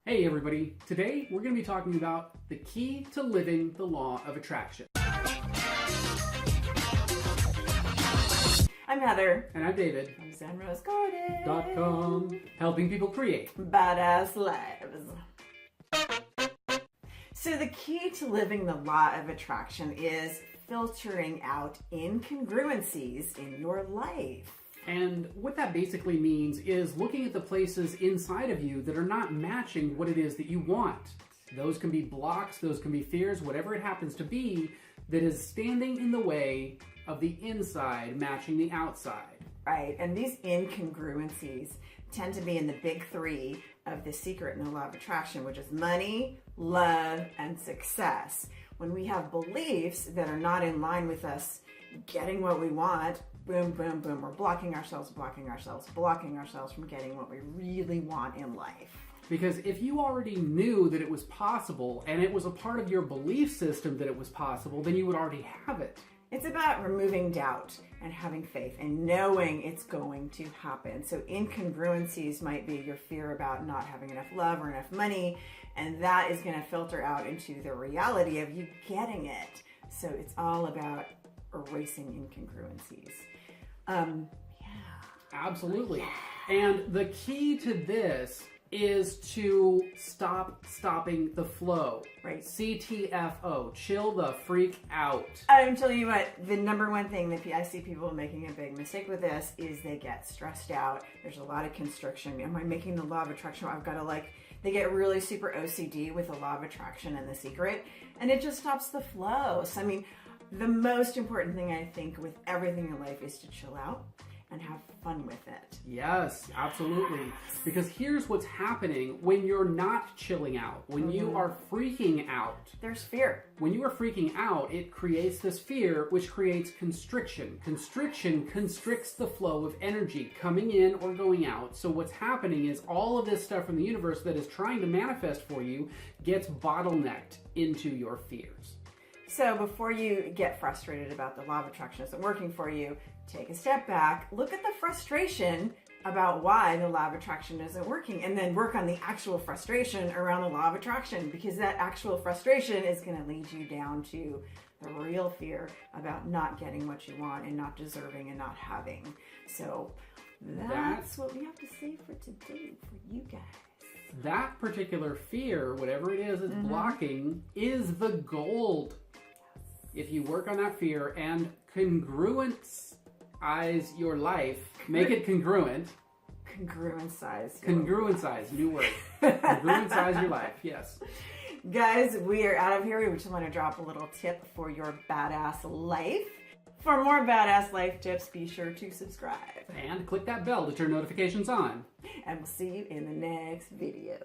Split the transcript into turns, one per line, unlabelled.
Hey everybody, today we're going to be talking about the key to living the law of attraction.
I'm Heather.
And I'm David.
From Zen Rose Garden.
.com, helping people create
badass lives. So the key to living the law of attraction is filtering out incongruencies in your life.
And what that basically means is looking at the places inside of you that are not matching what it is that you want. Those can be blocks, those can be fears, whatever it happens to be that is standing in the way of the inside matching the outside.
Right, and these incongruencies tend to be in the big three of The Secret in the Law of Attraction, which is money, love, and success. When we have beliefs that are not in line with us getting what we want, boom, boom, boom, we're blocking ourselves from getting what we really want in life.
Because if you already knew that it was possible and it was a part of your belief system that it was possible, then you would already have it.
It's about removing doubt and having faith and knowing it's going to happen. So incongruencies might be your fear about not having enough love or enough money, and that is going to filter out into the reality of you getting it. So it's all about erasing incongruencies.
Absolutely. And the key to this is to stop stopping the flow.
Right.
CTFO, chill the freak out.
I'm telling you what, the number one thing that I see people making a big mistake with this is they get stressed out. There's a lot of constriction. Am I making the law of attraction? I've got to they get really super OCD with the law of attraction and The Secret, and it just stops the flow. So, I mean, the most important thing I think with everything in life is to chill out and have fun with it.
Yes, absolutely. Because here's what's happening when you're not chilling out, when you are freaking out.
There's fear.
When you are freaking out, it creates this fear, which creates constriction. Constriction constricts the flow of energy coming in or going out. So what's happening is all of this stuff from the universe that is trying to manifest for you gets bottlenecked into your fears.
So before you get frustrated about the law of attraction isn't working for you, take a step back, look at the frustration about why the law of attraction isn't working, and then work on the actual frustration around the law of attraction, because that actual frustration is going to lead you down to the real fear about not getting what you want and not deserving and not having. So that's what we have to say for today for you guys.
That particular fear, whatever it is it's blocking, is the gold. If you work on that fear and congruentize your life, make it congruent. Congruentize, new word. Congruentize your life, yes.
Guys, we are out of here. We just want to drop a little tip for your badass life. For more badass life tips, be sure to subscribe.
And click that bell to turn notifications on.
And we'll see you in the next video.